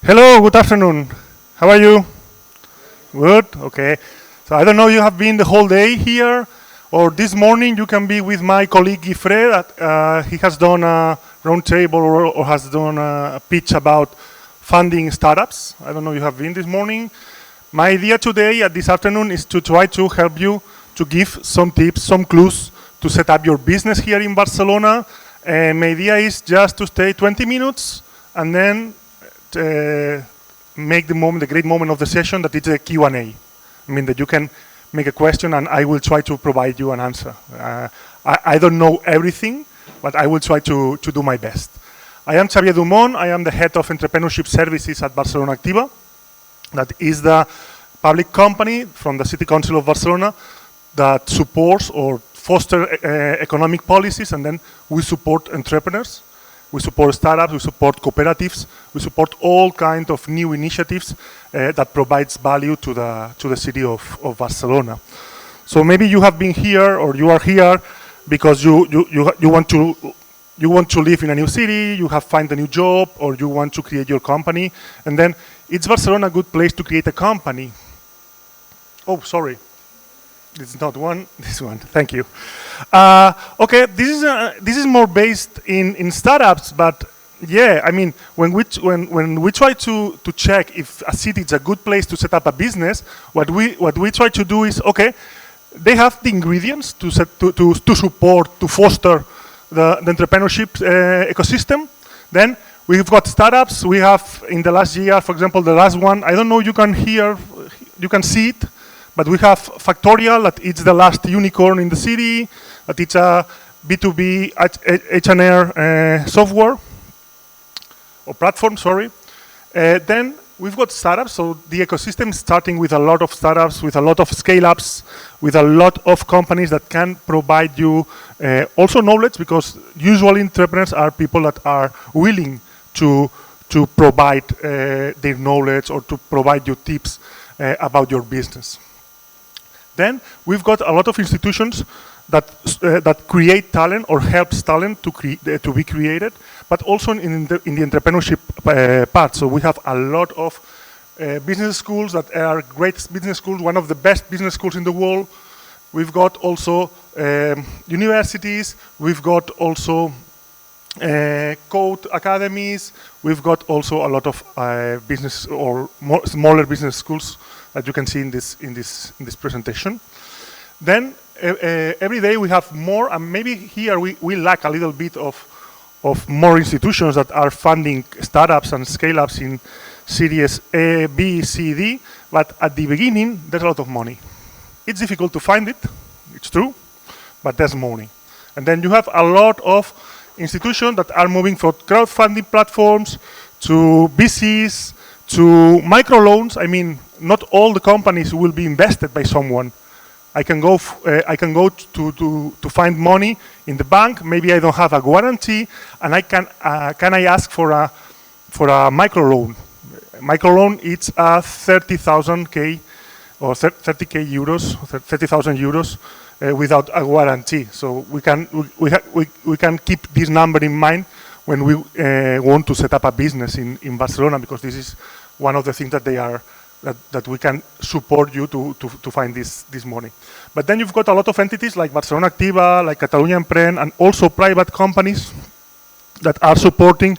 Hello, good afternoon. How are you? Good, okay. So I don't know, you have been the whole day here, or this morning you can be with my colleague Ifre. He has done a roundtable or has done a pitch about funding startups. I don't know, you have been this morning. My idea today, this afternoon, is to try to help you to give some tips, some clues to set up your business here in Barcelona. And my idea is just to stay 20 minutes and then make the great moment of the session, that it's a Q&A. I mean, that you can make a question and I will try to provide you an answer. I don't know everything, but I will try to do my best. I am Xavier Dumont. I am the head of entrepreneurship services at Barcelona.cat. That is the public company from the City Council of Barcelona that supports or fosters economic policies, and then we support entrepreneurs. We support startups, we support cooperatives, we support all kinds of new initiatives that provides value to the city of Barcelona. So maybe you have been here, or you are here because you want to live in a new city, you have find a new job, or you want to create your company, and then is Barcelona a good place to create a company? Oh, sorry. This is not one, this one, thank you. Okay, this is more based in startups, but yeah, I mean, when we try to check if a city is a good place to set up a business, what we try to do is, okay, they have the ingredients to support, to foster the entrepreneurship ecosystem. Then we've got startups. We have in the last year, for example, the last one, I don't know, you can see it, but we have Factorial, that it's the last unicorn in the city, that it's a B2B HR software, or platform, sorry. Then we've got startups, so the ecosystem is starting with a lot of startups, with a lot of scale-ups, with a lot of companies that can provide you also knowledge, because usually entrepreneurs are people that are willing to provide their knowledge or to provide you tips about your business. Then we've got a lot of institutions that create talent or helps talent to be created, but also in the entrepreneurship part. So we have a lot of business schools that are great business schools, one of the best business schools in the world. We've got also universities, we've got also code academies, we've got also a lot of business or smaller business schools that you can see in this presentation. Then every day we have more, and maybe here we lack a little bit of more institutions that are funding startups and scale-ups in series A, B, C, D, but at the beginning there's a lot of money. It's difficult to find it, it's true, but there's money. And then you have a lot of institutions that are moving from crowdfunding platforms to VCs, to microloans. I mean, not all the companies will be invested by someone. I can go to find money in the bank. Maybe I don't have a guarantee, and can I ask for a microloan? Microloan, it's a 30,000 or 30K euros, 30,000 euros without a guarantee. So we can keep this number in mind when we want to set up a business in Barcelona, because this is one of the things that we can support you to find this money. But then you've got a lot of entities like Barcelona Activa, like Catalunya Emprèn, and also private companies that are supporting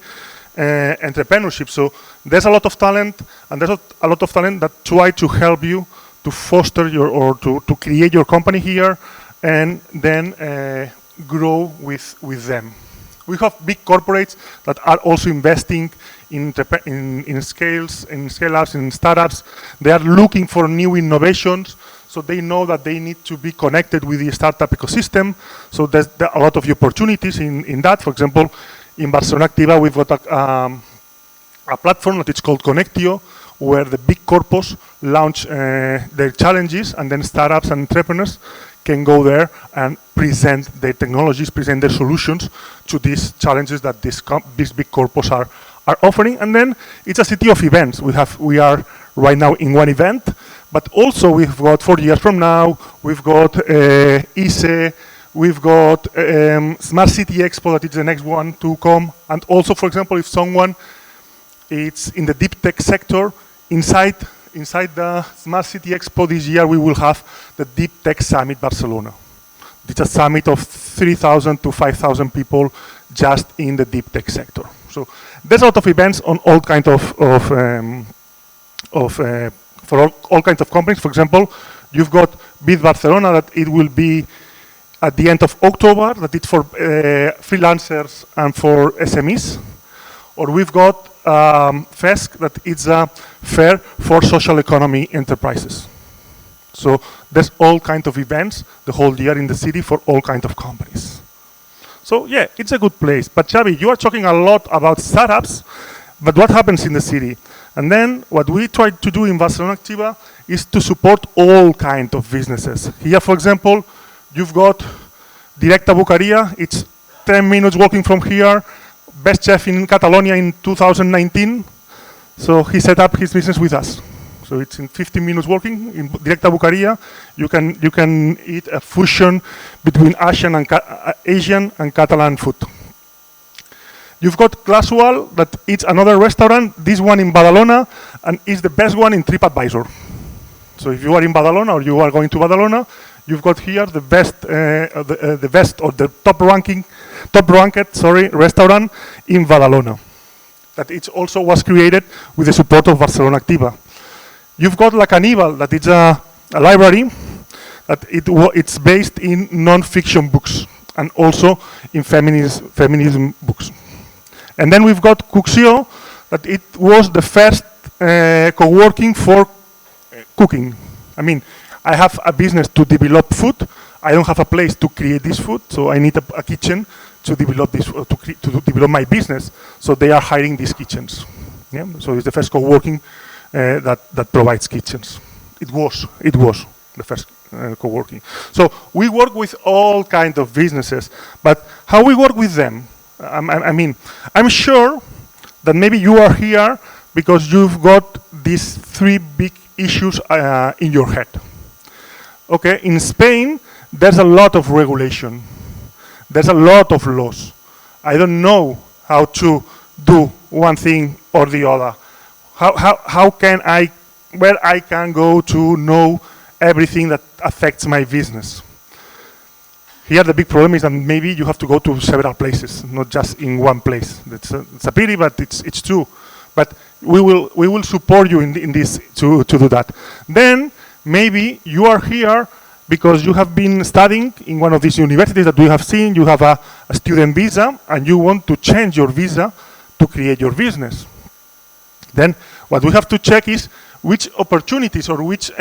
entrepreneurship. So there's a lot of talent, and there's a lot of talent that try to help you to foster or to create your company here, and then grow with them. We have big corporates that are also investing in scale-ups, in startups. They are looking for new innovations, so they know that they need to be connected with the startup ecosystem. So there's a lot of opportunities in that. For example, in Barcelona Activa, we've got a platform that is called Connectio, where the big corpos launch their challenges, and then startups and entrepreneurs can go there and present their technologies, present their solutions to these challenges that these big corpos are offering. And then it's a city of events. We are right now in one event, but also we've got 4 years from now, we've got ISE, we've got Smart City Expo, that is the next one to come. And also, for example, if someone it's in the deep tech sector. Inside the Smart City Expo this year, we will have the Deep Tech Summit Barcelona. It's a summit of 3,000 to 5,000 people just in the deep tech sector. So there's a lot of events on all kinds for all kinds of companies. For example, you've got Bid Barcelona that it will be at the end of October, that it's for freelancers and for SMEs. Or we've got FESC, that it's a fair for social economy enterprises. So there's all kinds of events the whole year in the city for all kinds of companies. So yeah, it's a good place. But Xavi, you are talking a lot about startups, but what happens in the city? And then what we try to do in Barcelona Activa is to support all kinds of businesses. Here, for example, you've got Directa Bucaria. It's 10 minutes walking from here. Best chef in Catalonia in 2019. So he set up his business with us. So it's in 15 minutes walking in Directa Bucaria. You can eat a fusion between Asian and Catalan food. You've got Clasual, that it's another restaurant, this one in Badalona, and is the best one in TripAdvisor. So if you are in Badalona or you are going to Badalona, you've got here the best, the top ranked restaurant in Badalona. That it also was created with the support of Barcelona Activa. You've got La Caníbal, that it's a library, that it's based in non-fiction books and also in feminism books. And then we've got Cuxio, that it was the first co-working for cooking. I mean, I have a business to develop food. I don't have a place to create this food, so I need a kitchen to develop this, to develop my business. So they are hiring these kitchens. Yeah? So it's the first co-working that provides kitchens. It was the first co-working. So we work with all kinds of businesses, but how we work with them? I mean, I'm sure that maybe you are here because you've got these three big issues in your head. Okay, in Spain, there's a lot of regulation. There's a lot of laws. I don't know how to do one thing or the other. How can where I can go to know everything that affects my business? Here the big problem is that maybe you have to go to several places, not just in one place. It's a pity, but it's true. But we will support you in this to do that. Then maybe you are here because you have been studying in one of these universities that we have seen. You have a student visa and you want to change your visa to create your business. Then what we have to check is which opportunities or which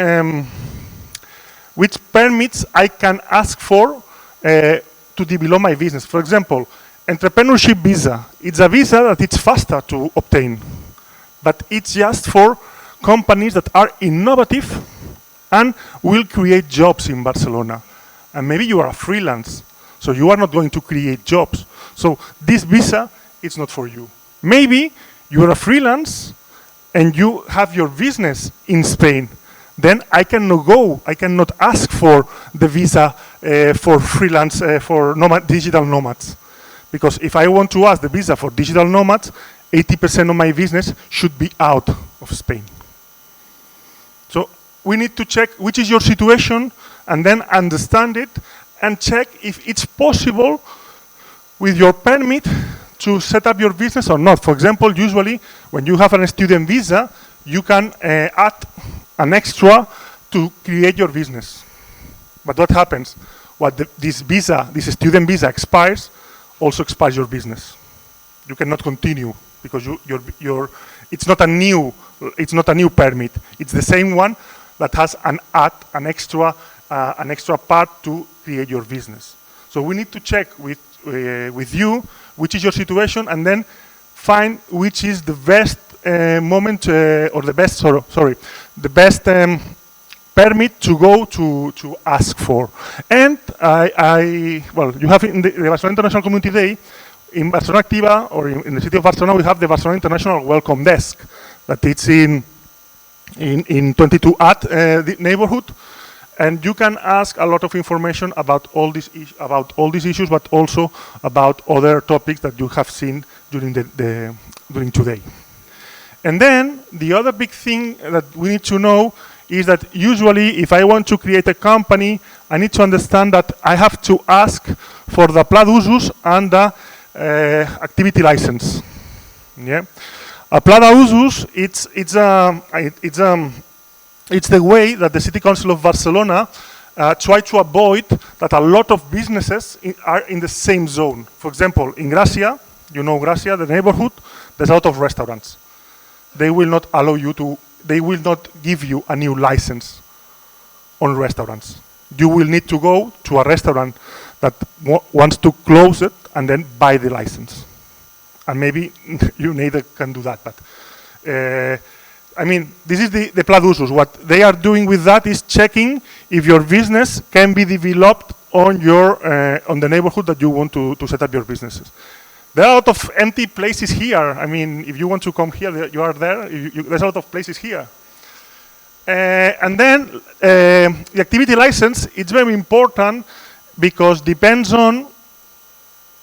permits I can ask for to develop my business. For example, entrepreneurship visa. It's a visa that it's faster to obtain, but it's just for companies that are innovative and will create jobs in Barcelona. And maybe you are a freelance, so you are not going to create jobs. So this visa is not for you. Maybe you are a freelance and you have your business in Spain. Then I cannot ask for the visa for freelance, for digital nomads. Because if I want to ask the visa for digital nomads, 80% of my business should be out of Spain. So we need to check which is your situation and then understand it and check if it's possible with your permit to set up your business or not. For example, usually when you have a student visa, you can add an extra to create your business. But what happens? This student visa expires, also expires your business. You cannot continue because it's not a new permit. It's the same one that has an extra part to create your business. So we need to check with you which is your situation and then find which is the best moment or the best permit to go to ask for. And you have in the Barcelona International Community Day, in Barcelona Activa, or in the city of Barcelona, we have the Barcelona International Welcome Desk, that it's in 22 at the neighborhood, and you can ask a lot of information about all these issues, but also about other topics that you have seen during today. And then the other big thing that we need to know is that usually if I want to create a company, I need to understand that I have to ask for the pla d'usos and the activity license. Yeah, a pla d'usos, it's the way that the City Council of Barcelona try to avoid that a lot of businesses are in the same zone. For example, in Gracia, you know Gracia, the neighborhood, there's a lot of restaurants. They will not allow you to, they will not give you a new license on restaurants. You will need to go to a restaurant that wants to close it and then buy the license. And maybe you neither can do that, but I mean, this is the pla d'usos. What they are doing with that is checking if your business can be developed on your on the neighborhood that you want to set up your businesses. There are a lot of empty places here. I mean, if you want to come here, you are there. There's a lot of places here. And then the activity license, it's very important because depends on,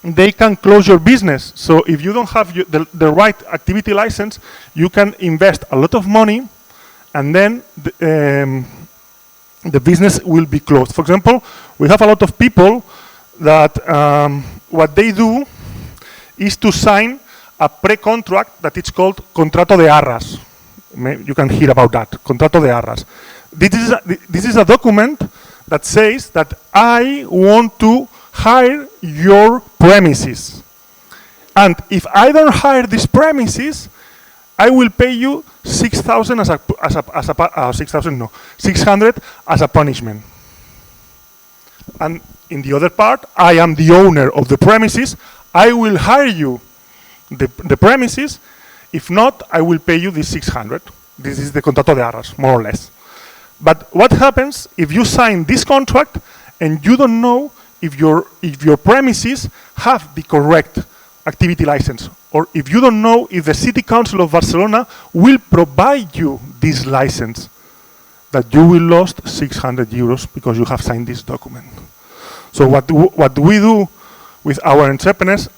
they can close your business. So if you don't have the right activity license, you can invest a lot of money and then the business will be closed. For example, we have a lot of people that what they do is to sign a pre-contract that it's called contrato de arras. You can hear about that, contrato de arras. This is a document that says that I want to hire your premises. And if I don't hire these premises, I will pay you 6,000 600 as a punishment. And in the other part, I am the owner of the premises. I will hire you the premises. If not, I will pay you the 600. This is the contrato de arras, more or less. But what happens if you sign this contract and you don't know if your premises have the correct activity license, or if you don't know if the City Council of Barcelona will provide you this license, that you will lose 600 euros because you have signed this document. So what we do with our entrepreneurs,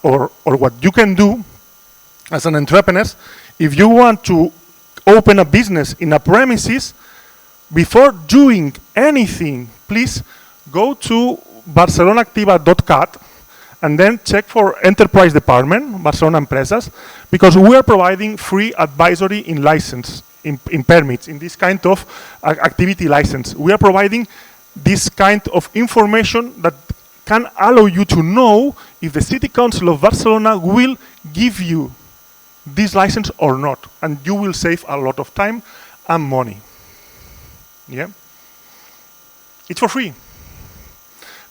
or what you can do as an entrepreneur, if you want to open a business in a premises, before doing anything, please go to Barcelona.cat and then check for enterprise department, Barcelona Empresas, because we are providing free advisory in license, in permits, in this kind of activity license. We are providing this kind of information that can allow you to know if the City Council of Barcelona will give you this license or not, and you will save a lot of time and money. Yeah, it's for free.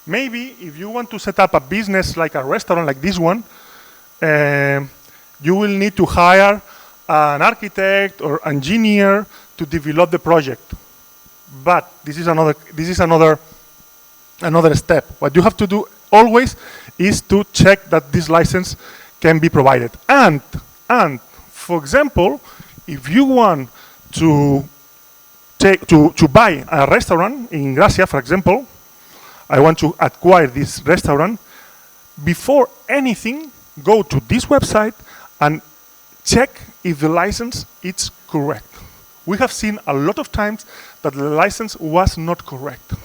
Maybe if you want to set up a business like a restaurant like this one, you will need to hire an architect or engineer to develop the project. But this is another step. What you have to do always is to check that this license can be provided. And for example, if you want to buy a restaurant in Gracia, for example, I want to acquire this restaurant, before anything, go to this website and check if the license is correct. We have seen a lot of times that the license was not correct.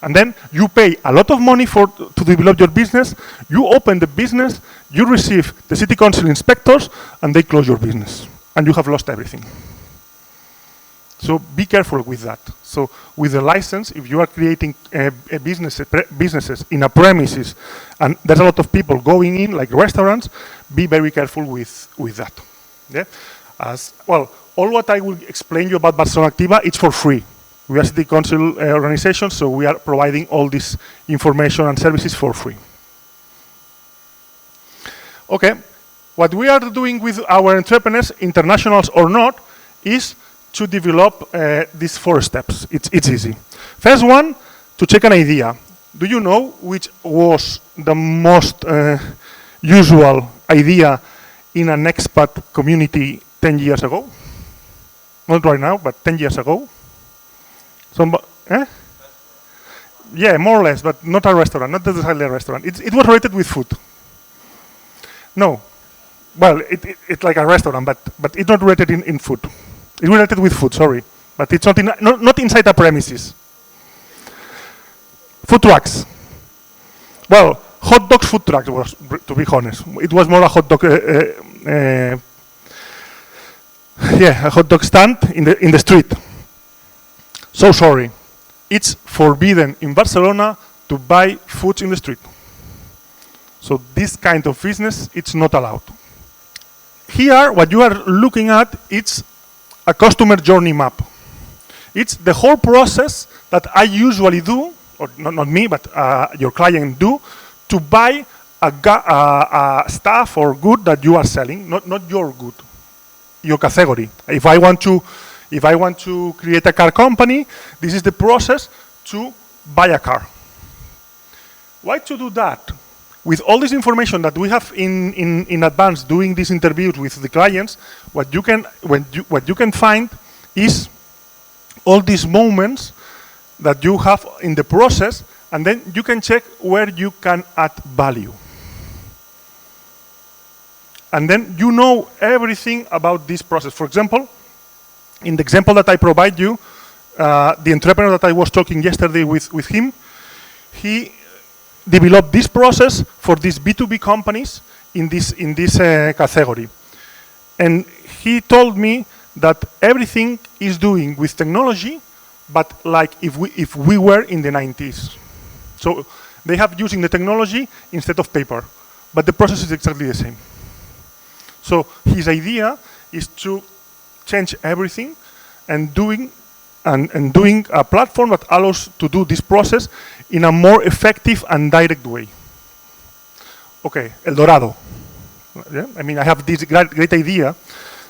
And then you pay a lot of money to develop your business, you open the business, you receive the City Council inspectors, and they close your business. And you have lost everything. So be careful with that. So with the license, if you are creating businesses in a premises, and there's a lot of people going in, like restaurants, be very careful with that. Yeah? As well, all what I will explain you about Barcelona Activa, it's for free. We are City Council organization, so we are providing all this information and services for free. Okay, what we are doing with our entrepreneurs, internationals or not, is to develop these 4 steps. It's easy. First one, to check an idea. Do you know which was the most usual idea in an expat community 10 years ago? Not right now, but 10 years ago. Yeah, more or less, but not a restaurant, not necessarily a restaurant. It was related with food. No. well, it's like a restaurant, but it's not related in food. It's related with food, sorry. But it's not inside the premises. Food trucks. Well, hot dogs food trucks was, to be honest. It was more a hot dog, a hot dog stand in the street. So sorry. It's forbidden in Barcelona to buy foods in the street. So this kind of business, it's not allowed. Here, what you are looking at, it's a customer journey map. It's the whole process that I usually do, or not me, but your client do, to buy a stuff or good that you are selling, not your good, your category. If I want to create a car company, this is the process to buy a car. Why to do that? With all this information that we have in advance doing these interviews with the clients, what you can find is all these moments that you have in the process, and then you can check where you can add value. And then you know everything about this process. For example, in the example that I provide you, the entrepreneur that I was talking yesterday with him, he developed this process for these B2B companies in this category. And he told me that everything is doing with technology, but like if we were in the 90s. So they have using the technology instead of paper, but the process is exactly the same. So his idea is to change everything and doing a platform that allows to do this process in a more effective and direct way. Okay, El Dorado. Yeah? I mean, I have this great idea.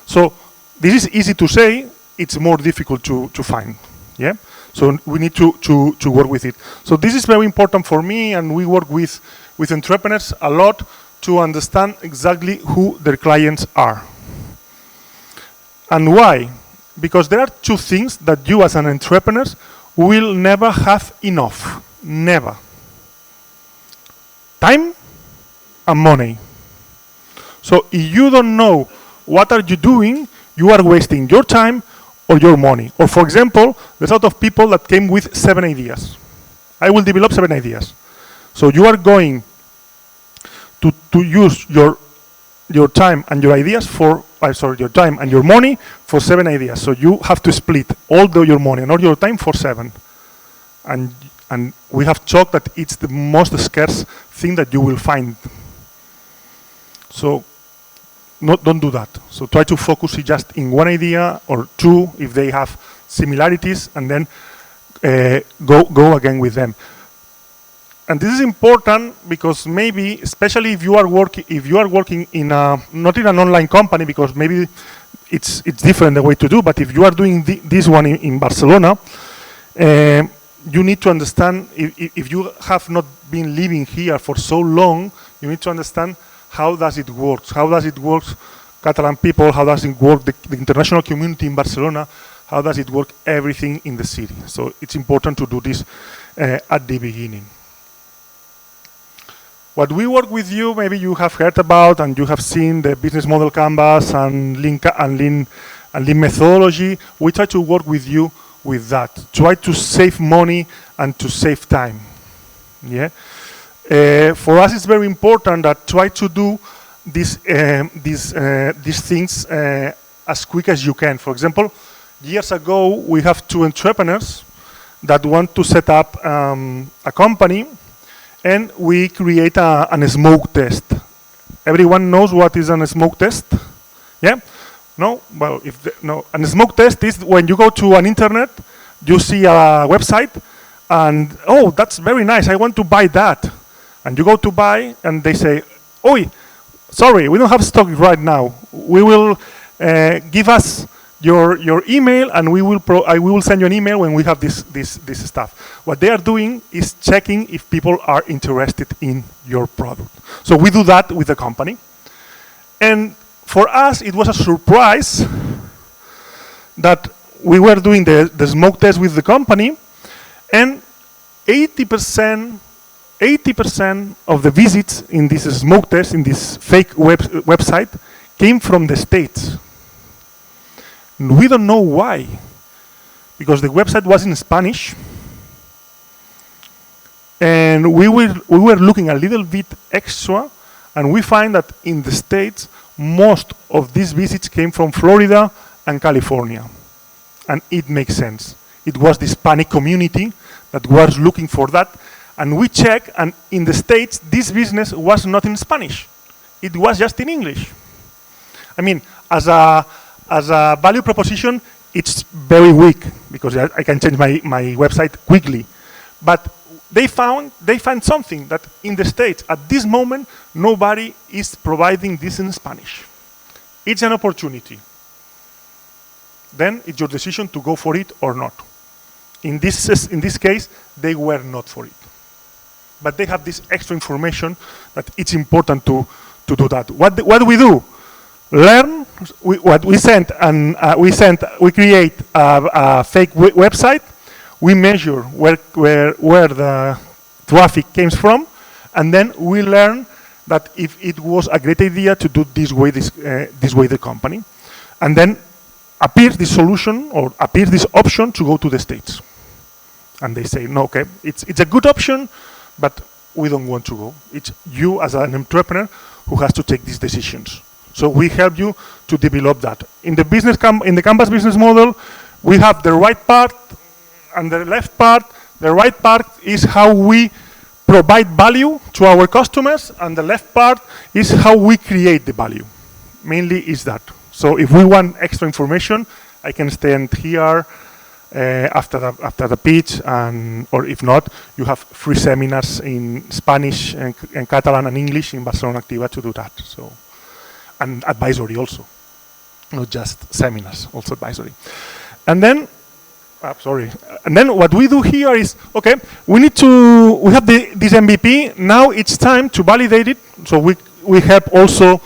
So this is easy to say, it's more difficult to find. Yeah? So we need to work with it. So this is very important for me, and we work with entrepreneurs a lot to understand exactly who their clients are. And why? Because there are two things that you as an entrepreneur will never have enough. Never. Time and money. So if you don't know what are you doing, you are wasting your time or your money. Or for example, there's a lot of people that came with 7 ideas. I will develop 7 ideas. So you are going to use your time and your ideas for, your time and your money for 7 ideas. So you have to split all your money and all your time for 7. And we have talked that it's the most scarce thing that you will find. So don't do that. So try to focus just in 1 idea or 2 if they have similarities, and then go again with them. And this is important because maybe, especially if you are working in not in an online company, because maybe it's different the way to do. But if you are doing this one in Barcelona, you need to understand, if you have not been living here for so long, you need to understand how does it work. How does it work, Catalan people? How does it work, the international community in Barcelona? How does it work, everything in the city? So it's important to do this at the beginning. What we work with you, maybe you have heard about and you have seen the business model canvas and lean methodology. We try to work with you with that. Try to save money and to save time. Yeah. For us, it's very important that try to do these things as quick as you can. For example, years ago, we have 2 entrepreneurs that want to set up a company, and we create a smoke test. Everyone knows what is a smoke test? Yeah? No? Well, no. A smoke test is when you go to an internet, you see a website, and oh, that's very nice, I want to buy that. And you go to buy, and they say, "Oi, sorry, we don't have stock right now. We will give us your email, and I will send you an email when we have this stuff." What they are doing is checking if people are interested in your product. So we do that with the company. And for us, it was a surprise that we were doing the smoke test with the company, and 80% of the visits in this smoke test, in this fake website, came from the States. We don't know why, because the website was in Spanish, and we were looking a little bit extra, and we find that in the States, most of these visits came from Florida and California, and it makes sense. It was the Hispanic community that was looking for that, and we checked, and in the States, this business was not in Spanish. It was just in English. I mean, as a value proposition, it's very weak, because I can change my website quickly. But they found something that in the States, at this moment, nobody is providing this in Spanish. It's an opportunity. Then it's your decision to go for it or not. In this case, they were not for it. But they have this extra information that it's important to do that. What do we do? Learn. We create a fake website. We measure where the traffic comes from, and then we learn that if it was a great idea to do this way the company, and then appears this solution or appears this option to go to the States, and they say no, okay, it's a good option, but we don't want to go. It's you as an entrepreneur who has to take these decisions. So we help you to develop that. In the in the Canvas business model, we have the right part and the left part. The right part is how we provide value to our customers, and the left part is how we create the value. Mainly is that. So if we want extra information, I can stand here after the pitch, or if not, you have free seminars in Spanish and Catalan and English in Barcelona.cat to do that. So, and advisory also, not just seminars, also advisory. And then, and then what we do here is, okay, we have this MVP. Now it's time to validate it. So we help also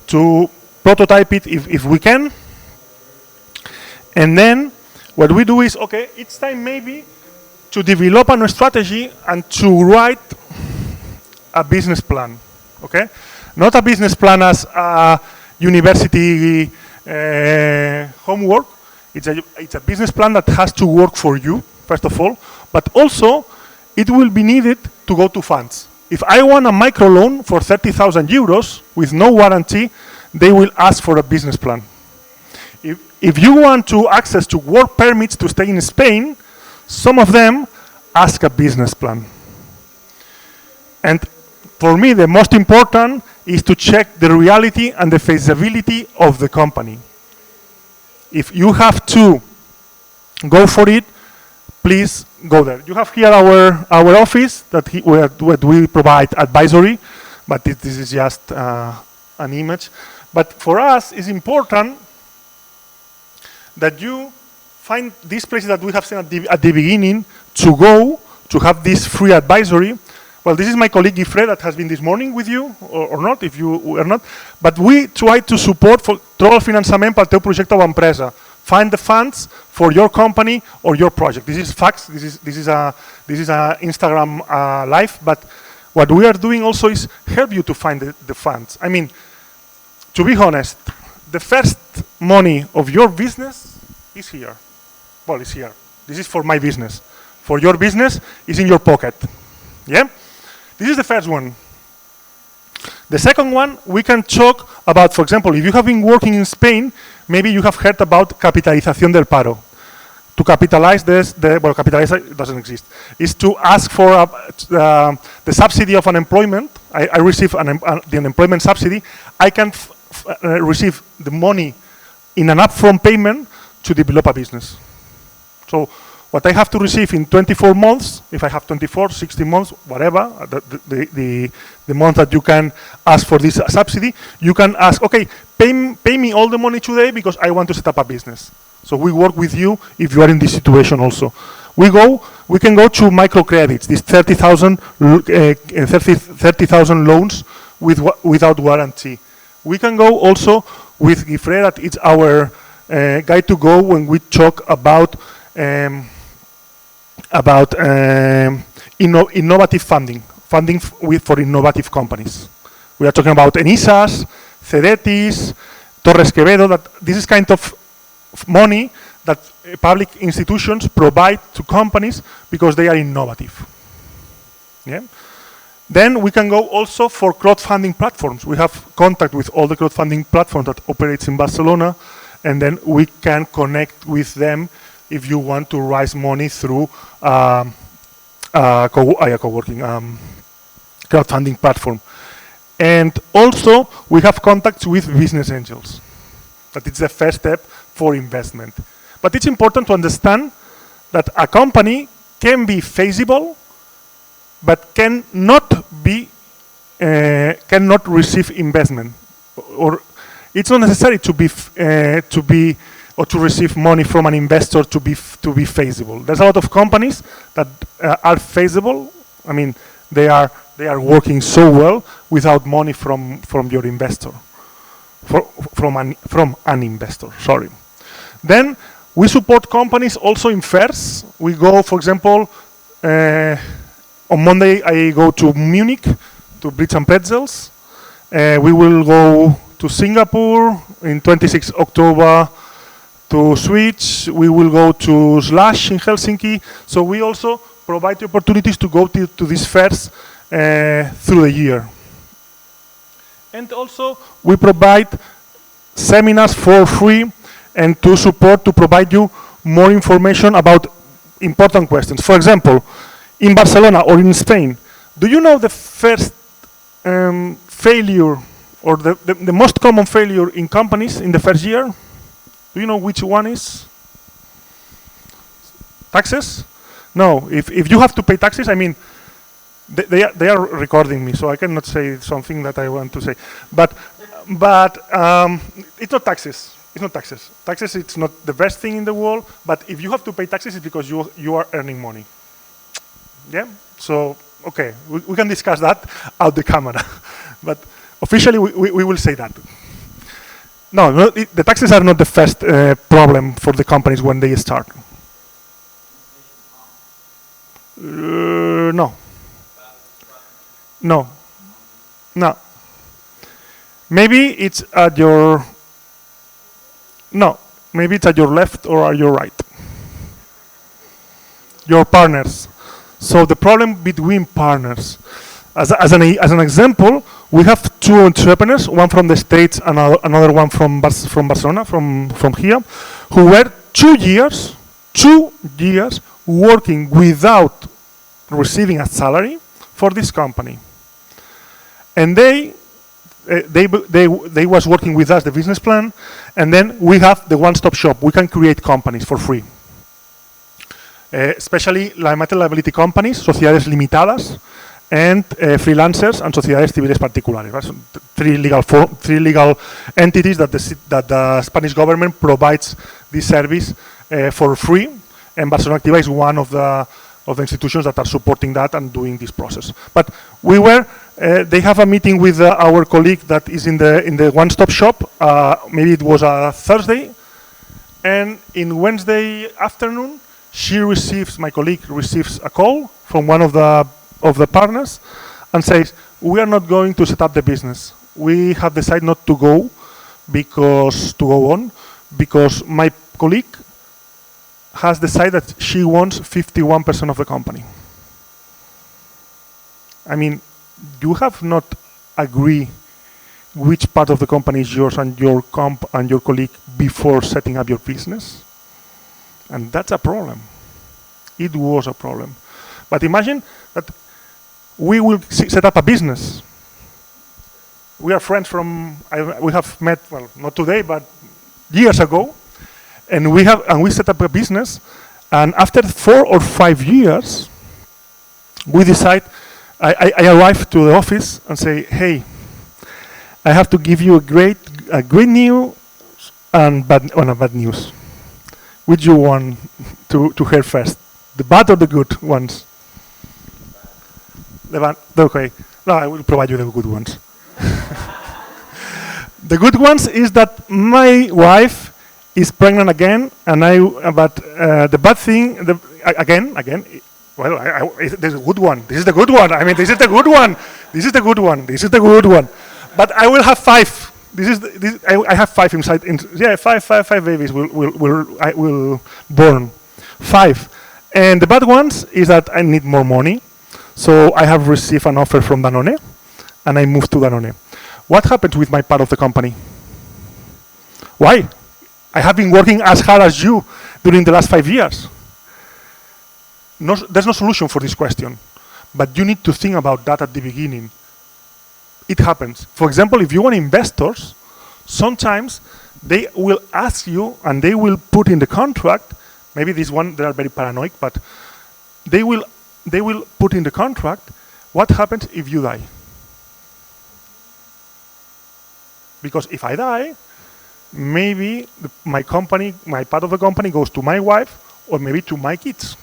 to prototype it if we can. And then what we do is, okay, it's time maybe to develop a strategy and to write a business plan, okay? Not a business plan as a university homework. It's a business plan that has to work for you, first of all, but also it will be needed to go to funds. If I want a microloan for 30,000 euros with no warranty, they will ask for a business plan. If you want to access to work permits to stay in Spain, some of them ask a business plan. And for me, the most important is to check the reality and the feasibility of the company. If you have to go for it, please go there. You have here our office where we provide advisory, but this is just an image. But for us, it's important that you find these places that we have seen at the beginning to go to have this free advisory. Well, this is my colleague Ifre that has been this morning with you, or not, if you were not. But we try to support trobar el finançament pel teu projecte o empresa. Find the funds for your company or your project. This is facts. This is a Instagram live. But what we are doing also is help you to find the funds. I mean, to be honest, the first money of your business is here. Well, it's here. This is for my business. For your business, it's in your pocket. Yeah? This is the first one. The second one, we can talk about, for example, if you have been working in Spain, maybe you have heard about capitalización del paro. To capitalize this, well, capitalize doesn't exist. Is to ask for the subsidy of unemployment. I receive the unemployment subsidy. I can receive the money in an upfront payment to develop a business. So what I have to receive in 24 months, if I have 24, 60 months, whatever, the month that you can ask for this subsidy, you can ask, okay, pay me all the money today because I want to set up a business. So we work with you if you are in this situation also. We can go to microcredits, these 30,000 loans without warranty. We can go also with Gifre, that it's our guide to go when we talk about innovative funding for innovative companies. We are talking about ENISAs, CEDETIs, Torres Quevedo, that this is kind of money that public institutions provide to companies because they are innovative. Yeah? Then we can go also for crowdfunding platforms. We have contact with all the crowdfunding platforms that operates in Barcelona, and then we can connect with them if you want to raise money through co-working crowdfunding platform. And also we have contacts with business angels. That is the first step for investment. But it's important to understand that a company can be feasible, but cannot receive investment, or it's not necessary to receive money from an investor to be feasible. There's a lot of companies that are feasible. I mean, they are working so well without money from your investor, from an investor. Sorry. Then we support companies also in fairs. We go, for example, on Monday I go to Munich to Brits and Pretzels. We will go to Singapore in 26 October to Switch. We will go to Slash in Helsinki. So we also provide the opportunities to go to these fairs through the year. And also we provide seminars for free and to support, to provide you more information about important questions. For example, in Barcelona or in Spain, do you know the first failure or the most common failure in companies in the first year? Do you know which one is? Taxes? No, if you have to pay taxes, I mean, they are recording me, so I cannot say something that I want to say. But it's not taxes. It's not taxes. Taxes, it's not the best thing in the world, but if you have to pay taxes, it's because you are earning money. Yeah? So, okay, we can discuss that out the camera. But officially, we will say that. No, the taxes are not the first problem for the companies when they start. No. No. No. Maybe it's at your... No. Maybe it's at your left or at your right. Your partners. So the problem between partners. As an example, we have two entrepreneurs, one from the States and another one from Barcelona, from here, who were 2 years working without receiving a salary for this company. And they was working with us, the business plan, and then we have the one-stop shop. We can create companies for free. Especially limited liability companies, sociedades limitadas, and freelancers and sociedades civiles particulares. Right? So three legal entities that the Spanish government provides this service for free, and Barcelona Activa is one of the institutions that are supporting that and doing this process. But they have a meeting with our colleague that is in the one-stop shop. Maybe it was a Thursday, and in Wednesday afternoon, my colleague receives a call from one of the partners and says, we are not going to set up the business. We have decided not to go on because my colleague has decided that she wants 51% of the company. I mean, you have not agreed which part of the company is yours and your colleague before setting up your business. And that's a problem. It was a problem. But imagine that we will set up a business. We are friends we have met, well, not today, but years ago. And we set up a business. And after 4 or 5 years, we decide, I arrive to the office and say, hey, I have to give you a great news and bad news. Which you want to hear first? The bad or the good ones? The bad, okay. No, I will provide you the good ones. The good ones is that my wife is pregnant again, and but the bad thing, again, well, there's a good one. This is the good one. I mean, this is the good one. This is the good one. This is the good one. But I will have 5. I have 5 inside. Yeah, five babies will born. 5. And the bad ones is that I need more money. So I have received an offer from Danone, and I moved to Danone. What happened with my part of the company? Why? I have been working as hard as you during the last 5 years. No, there's no solution for this question, but you need to think about that at the beginning. It happens. For example, if you want investors, sometimes they will ask you and they will put in the contract, maybe this one, they are very paranoid, but they will put in the contract, what happens if you die? Because if I die, maybe my company, my part of the company goes to my wife or maybe to my kids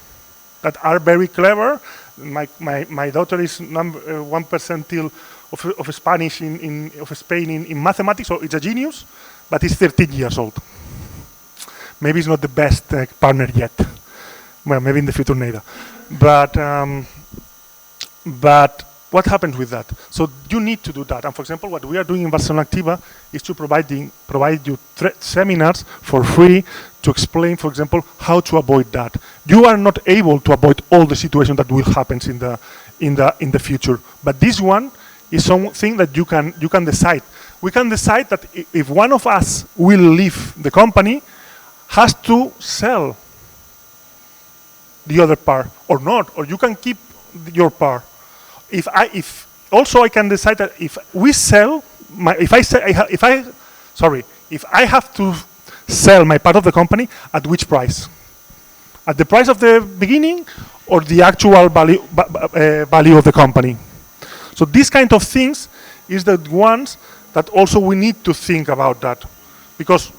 that are very clever. My daughter is 1% of Spanish of Spain in mathematics, so it's a genius, but he's 13 years old. Maybe he's not the best partner yet. Well, maybe in the future neither. But what happens with that? So you need to do that. And for example, what we are doing in Barcelona Activa is to provide you seminars for free to explain, for example, how to avoid that. You are not able to avoid all the situations that will happen in the future. But this one is something that you can decide. We can decide that if one of us will leave the company, has to sell the other part or not, or you can keep your part. If I can decide that if we sell, if I have to sell my part of the company, at which price? At the price of the beginning or the actual value of the company? So these kind of things is the ones that also we need to think about that, because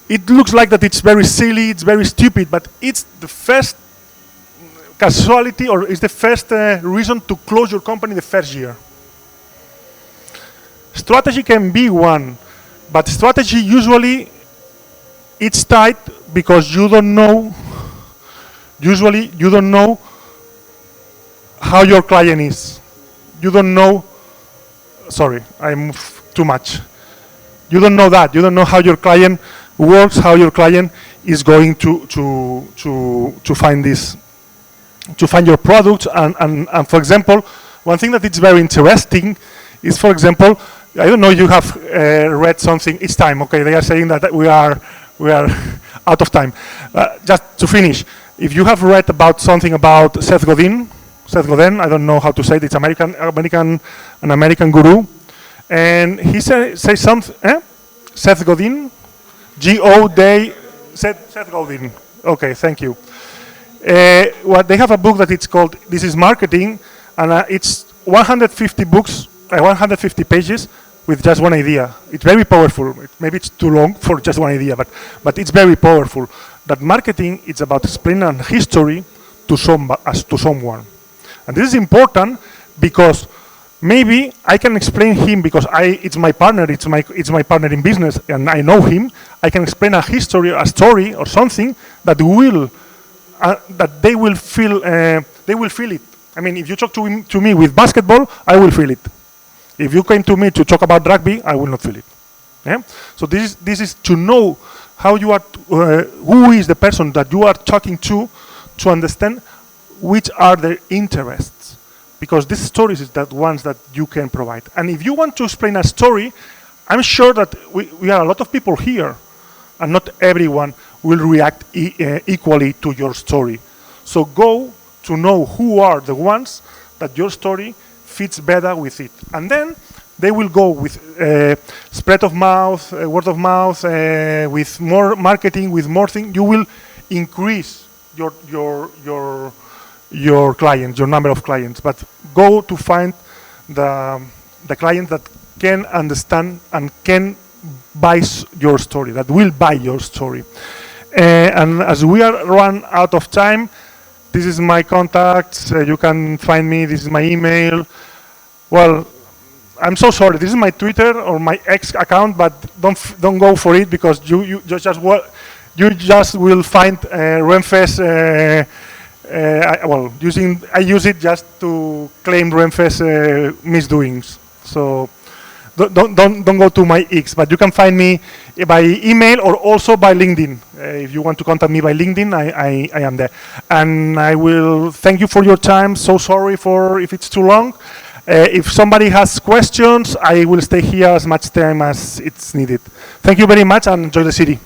it looks like that it's very silly, it's very stupid, but it's the first casualty, or it's the first reason to close your company the first year. Strategy can be one, but strategy usually it's tight because you don't know, usually you don't know how your client is. You don't know, sorry, I move too much. You don't know that. You don't know how your client works, how your client is going to find this, to find your products. And for example, one thing that is very interesting is, for example, I don't know, you have read something. It's time, okay? They are saying that we are out of time. Just to finish, if you have read about something about Seth Godin, I don't know how to say it. It's an American guru, and he says something. Seth Godin, Seth Godin. Okay, thank you. They have a book that it's called "This Is Marketing," and it's 150 books, 150 pages with just one idea. It's very powerful. Maybe it's too long for just one idea, but it's very powerful. That marketing is about explaining a history to someone. And this is important because maybe I can explain him because it's my partner, it's my partner in business, and I know him. I can explain a history, a story, or something that that they will feel it. I mean, if you talk to me with basketball, I will feel it. If you came to me to talk about rugby, I will not feel it. Yeah? So this is to know how you are, who is the person that you are talking to understand which are their interests, because these stories is the ones that you can provide. And if you want to explain a story, I'm sure that we are a lot of people here, and not everyone will react equally to your story. So go to know who are the ones that your story fits better with it. And then they will go with spread of mouth, word of mouth, with more marketing, with more things. You will increase your clients, your number of clients, but go to find the client that can understand and can buy your story, that will buy your story. And as we are run out of time, this is my contacts. You can find me. This is my email. Well, I'm so sorry. This is my Twitter or my X account, but don't go for it because you just will find Renfes. I use it just to claim Renfes misdoings. So don't go to my X, but you can find me by email or also by LinkedIn. If you want to contact me by LinkedIn, I am there. And I will thank you for your time. So sorry for if it's too long. If somebody has questions, I will stay here as much time as it's needed. Thank you very much and enjoy the city.